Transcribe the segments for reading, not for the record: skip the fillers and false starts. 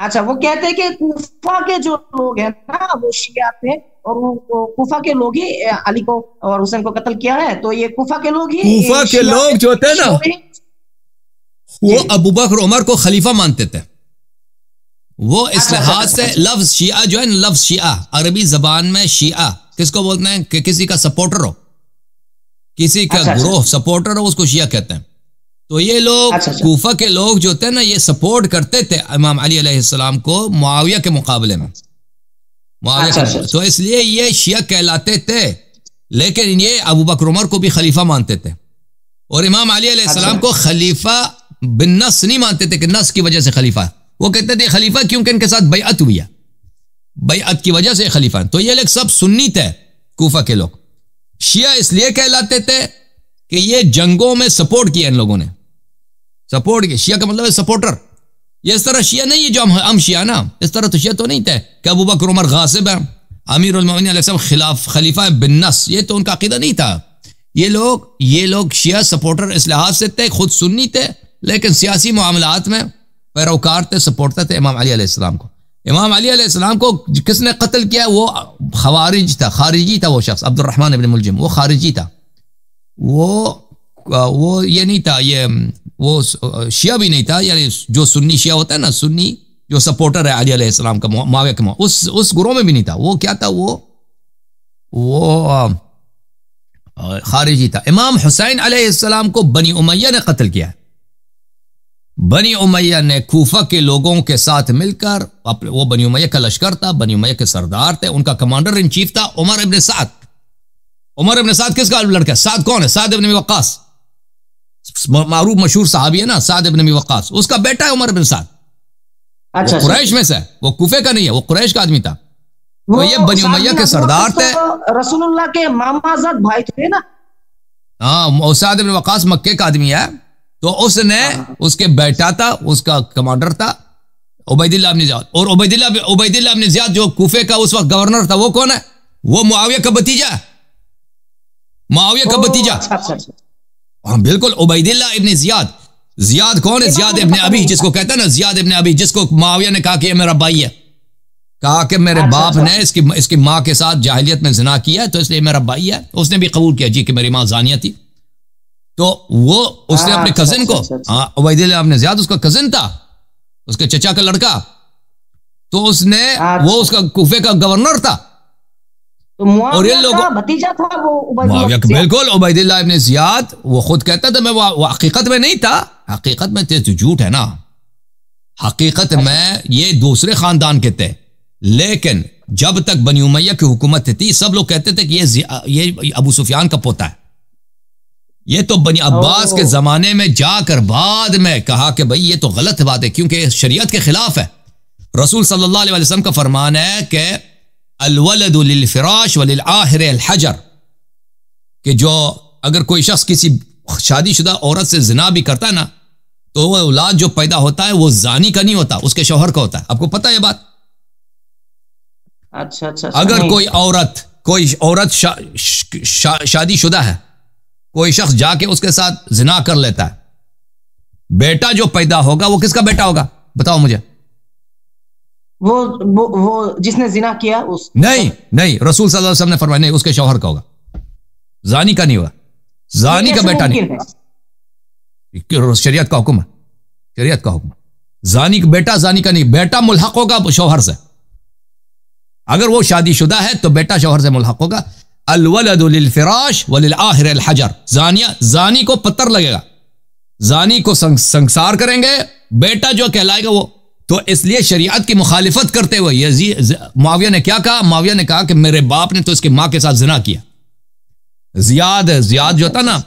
اچھا وہ کہتے ہیں کہ کوفہ کے جو لوگ ہیں نا وہ شیعہ تھے، اور وہ کوفہ کے لوگ ہی علی کو اور حسین کو قتل کیا ہے، تو یہ کوفہ کے لوگ ہی کوفہ کے شیعہ لوگ جو تھے نا وہ جی ابو بکر عمر کو خلیفہ مانتے تھے. وہ اس اچھا لحاظ اچھا سے اچھا لفظ شیعہ جو ہے نا، لفظ شیعہ عربی زبان میں شیعہ کس کو بولتے ہیں؟ کہ کسی کا سپورٹر ہو، کسی کا اچھا اچھا گروہ سپورٹر ہو، اس کو شیعہ کہتے ہیں. تو یہ لوگ اچھا اچھا کوفہ کے لوگ جو تھے نا یہ سپورٹ کرتے تھے امام علی علیہ السلام کو معاویہ کے مقابلے میں، معاویہ اچھا کے اچھا مقابلے. تو اس لیے یہ شیعہ کہلاتے تھے، لیکن یہ ابو بکر عمر کو بھی خلیفہ مانتے تھے، اور امام علی علیہ اچھا السلام کو خلیفہ بن نص نہیں مانتے تھے کہ نص کی وجہ سے خلیفہ ہے. وہ کہتے تھے خلیفہ کیونکہ ان کے ساتھ بیعت ہوئی ہے، بیعت کی وجہ سے خلیفہ ہے. تو یہ لوگ سب سنی تھے کوفہ کے لوگ. شیعہ اس لیے کہلاتے تھے کہ یہ جنگوں میں سپورٹ کیا ان لوگوں نے، سپورٹ کیا. شیعہ کا مطلب ہے سپورٹر. یہ اس طرح شیعہ نہیں ہے جو ہم شیعہ نا، اس طرح تو شیعہ تو نہیں تھے کہ ابو بکر عمر غاصب ہے، امیر المومنین علیہ السلام خلیفہ بن نص، یہ تو ان کا عقیدہ نہیں تھا. یہ لوگ شیعہ سپورٹر اس لحاظ سے تھے، خود سنی تھے لیکن سیاسی معاملات میں پیروکار تھے، سپورٹر تھے امام علی علیہ السلام کو. امام علی علیہ السلام کو کس نے قتل کیا؟ وہ خوارج تھا، خارجی تھا. وہ شخص عبد الرحمن ابن ملجم وہ خارجی تھا، وہ یہ نہیں تھا، یہ وہ شیعہ بھی نہیں تھا. یعنی جو سنی شیعہ ہوتا ہے نا، سنی جو سپورٹر ہے علی علیہ السلام کا، معاویہ کا، اس گروہ میں بھی نہیں تھا. وہ کیا تھا؟ وہ خارجی تھا. امام حسین علیہ السلام کو بنی امیہ نے قتل کیا. بنی امیہ نے کوفہ کے لوگوں کے ساتھ مل کر، وہ بنی امیہ کا لشکر تھا، بنی امیہ کے سردار تھے، ان کا کمانڈر ان چیف تھا عمر ابن سعد. عمر ابن سعد کس کا لڑکا ہے؟ سعد کون ہے؟ سعد ابن ابی وقاص، معروف مشہور صحابی ہے نا سعد ابن ابی وقاص، اس کا بیٹا ہے عمر ابن سعد. اچھا وہ قریش میں سے، وہ کوفے کا نہیں ہے، وہ قریش کا آدمی تھا. تو یہ بنی سعد امیہ بن کے ابی سردار وقاص تھے. تو رسول اللہ کے مامازاد بھائی تھے نا. ہاں سعد ابن وقاص مکے کا آدمی ہے. تو اس نے، اس کے بیٹا تھا، اس کا کمانڈر تھا عبید اللہ بن زیاد. اور عبید اللہ بن زیاد جو کوفے کا اس وقت گورنر تھا، وہ کون ہے؟ وہ معاویہ کا بھتیجا ہے، معاویہ کا بھتیجا. اچھا اچھا اچھا ہاں بالکل، عبید اللہ ابن زیاد. زیاد کون ہے؟ زیاد ابن ابی، جس کو کہتا ہے نا زیاد ابن ابی، جس کو معاویہ نے کہا کہ یہ میرا بھائی ہے، کہا کہ میرے باپ نے اس کی ماں کے ساتھ جاہلیت میں زنا کیا ہے تو اس لیے میرا بھائی ہے. اس نے بھی قبول کیا جی کہ میری ماں زانیہ تھی. تو وہ اس نے اپنے کزن کو، ہاں عبید اللہ ابن زیاد اس کا کزن تھا، اس کے چچا کا لڑکا. تو اس نے، وہ اس کا کوفے کا گورنر تھا. اور یہ لوگ بھتیجا تھا وہ معاویہ کا، بالکل عبید اللہ ابن زیاد. وہ خود کہتا تھا میں، وہ حقیقت میں نہیں تھا، حقیقت میں تو جھوٹ ہے نا، حقیقت میں یہ دوسرے خاندان کے تھے. لیکن جب تک بنی امیہ کی حکومت تھی سب لوگ کہتے تھے کہ یہ ابو سفیان کا پوتا ہے. یہ تو بنی عباس کے زمانے میں جا کر بعد میں کہا کہ بھئی یہ تو غلط بات ہے کیونکہ شریعت کے خلاف ہے. رسول صلی اللہ علیہ وسلم کا فرمان ہے کہ الولد للفراش وللآخر الحجر، کہ جو اگر کوئی شخص کسی شادی شدہ عورت سے زنا بھی کرتا ہے نا تو وہ اولاد جو پیدا ہوتا ہے وہ زانی کا نہیں ہوتا، اس کے شوہر کا ہوتا ہے. آپ کو پتہ ہے یہ بات؟ اچھا اچھا. اگر کوئی عورت شادی شدہ ہے، کوئی شخص جا کے اس کے ساتھ زنا کر لیتا ہے، بیٹا جو پیدا ہوگا وہ کس کا بیٹا ہوگا؟ بتاؤ مجھے. وہ جس نے زنا کیا اس، نہیں رسول صلی اللہ علیہ وسلم نے فرمایا نہیں، اس کے شوہر کا ہوگا، زانی کا نہیں ہوگا، زانی کا بیٹا نہیں. شریعت کا حکم ہے، شریعت کا حکم. زانی کا بیٹا زانی کا نہیں، بیٹا ملحق ہوگا شوہر سے. اگر وہ شادی شدہ ہے تو بیٹا شوہر سے ملحق ہوگا. الولد للفراش وللآخر الحجر، زانی کو پتھر لگے گا، زانی کو سنگسار کریں گے، بیٹا جو کہلائے گا وہ. تو اس لیے شریعت کی مخالفت کرتے ہوئے معاویہ نے کیا کہا؟ معاویہ نے کہا کہ میرے باپ نے تو اس کی ماں کے ساتھ زنا کیا. زیاد جو تھا نا،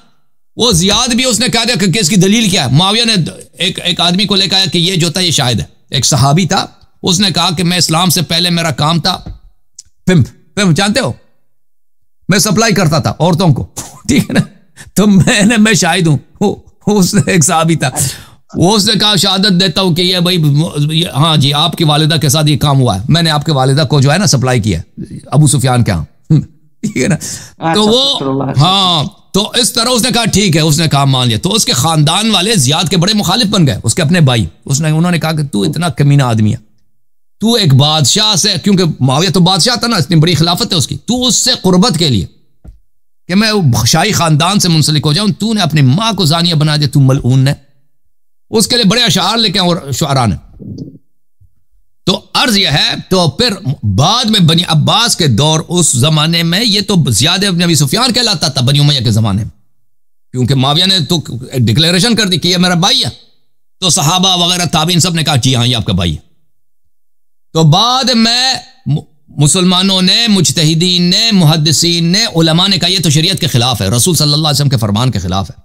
وہ زیاد بھی اس نے کہا کہ اس کی دلیل کیا ہے. معاویہ نے ایک آدمی کو لے کے آیا کہ یہ جو تھا یہ شاہد ہے، ایک صحابی تھا. اس نے کہا کہ میں اسلام سے پہلے میرا کام تھا پمپ، جانتے ہو، میں سپلائی کرتا تھا عورتوں کو، ٹھیک ہے نا. تو میں شاہد ہوں. اس نے ایک صحابی تھا، وہ اس نے کہا شہادت دیتا ہوں کہ یہ بھائی ہاں جی آپ کی والدہ کے ساتھ یہ کام ہوا ہے، میں نے آپ کے والدہ کو جو ہے نا سپلائی کیا ابو سفیان کے ہاں، ٹھیک ہے نا. تو وہ ہاں، تو اس طرح اس نے کہا ٹھیک ہے، اس نے کام مان لیا. تو اس کے خاندان والے زیاد کے بڑے مخالف بن گئے، اس کے اپنے بھائی. انہوں نے کہا کہ تو اتنا کمینہ آدمی ہے، تو ایک بادشاہ سے، کیونکہ معاویہ تو بادشاہ تھا نا، اتنی بڑی خلافت ہے اس کی، تو اس سے قربت کے لیے کہ میں شاہی خاندان سے منسلک ہو جاؤں، تو نے اپنی ماں کو زانیہ بنا دیا، تو ملعون نے، اس کے لیے بڑے اشعار لکھے اور شعراء نے. تو عرض یہ ہے، تو پھر بعد میں بنی عباس کے دور، اس زمانے میں یہ تو زیادہ بن ابی سفیان کہلاتا تھا بنی امیہ کے زمانے میں، کیونکہ معاویہ نے تو ڈکلیریشن کر دی کہ یہ میرا بھائی ہے، تو صحابہ وغیرہ تابعین سب نے کہا جی ہاں یہ آپ کا بھائی ہے. تو بعد میں مسلمانوں نے، مجتہدین نے، محدثین نے، علماء نے کہا یہ تو شریعت کے خلاف ہے، رسول صلی اللہ علیہ وسلم کے فرمان کے خلاف ہے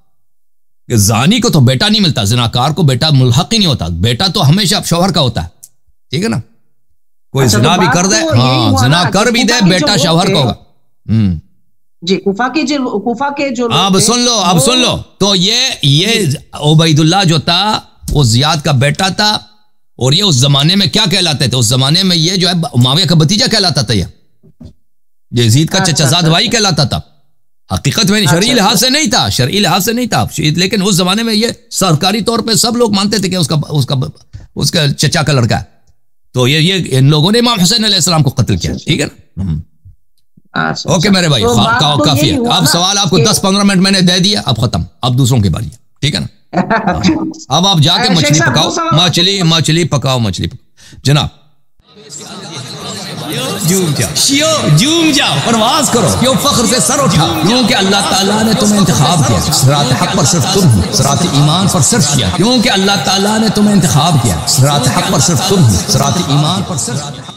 کہ زانی کو تو بیٹا نہیں ملتا، زناکار کو بیٹا ملحق ہی نہیں ہوتا، بیٹا تو ہمیشہ شوہر کا ہوتا ہے، ٹھیک ہے نا. کوئی زنا بھی کر دے، ہاں زنا کر بھی دے، بیٹا شوہر کا ہوگا. جی کوفہ کے جو اب سن لو تو یہ عبید اللہ جو تھا وہ زیاد کا بیٹا تھا، اور یہ اس زمانے میں کیا کہلاتے تھے؟ اس زمانے میں یہ جو ہے معاویہ کا بھتیجا کہلاتا تھا، یہ یزید کا چچا زاد بھائی کہلاتا تھا. حقیقت میں شرعی لحاظ سے نہیں تھا، شرعی لحاظ سے نہیں تھا، لیکن اس زمانے میں یہ سرکاری طور پہ سب لوگ مانتے تھے کہ اس کا چچا کا لڑکا ہے. تو یہ ان لوگوں نے امام حسین علیہ السلام کو قتل کیا، ٹھیک ہے نا. اوکے میرے بھائی، کافی ہے. اب سوال آپ کو 10-15 منٹ میں نے دے دیا، اب ختم، اب دوسروں کی باری ہے، ٹھیک ہے نا. اب آپ جا کے مچھلی پکاؤ، مچھلی پکاؤ جناب. جوم جاؤ، پرواز کرو، کیوں فخر سے سر اٹھا، کیونکہ اللہ تعالیٰ نے تمہیں انتخاب کیا، صراط حق پر صرف تم ہو، صراط ایمان پر صرف کیا، کیونکہ اللہ تعالیٰ نے تمہیں انتخاب کیا، صراط حق پر صرف تم ہو، صراط ایمان پر صرف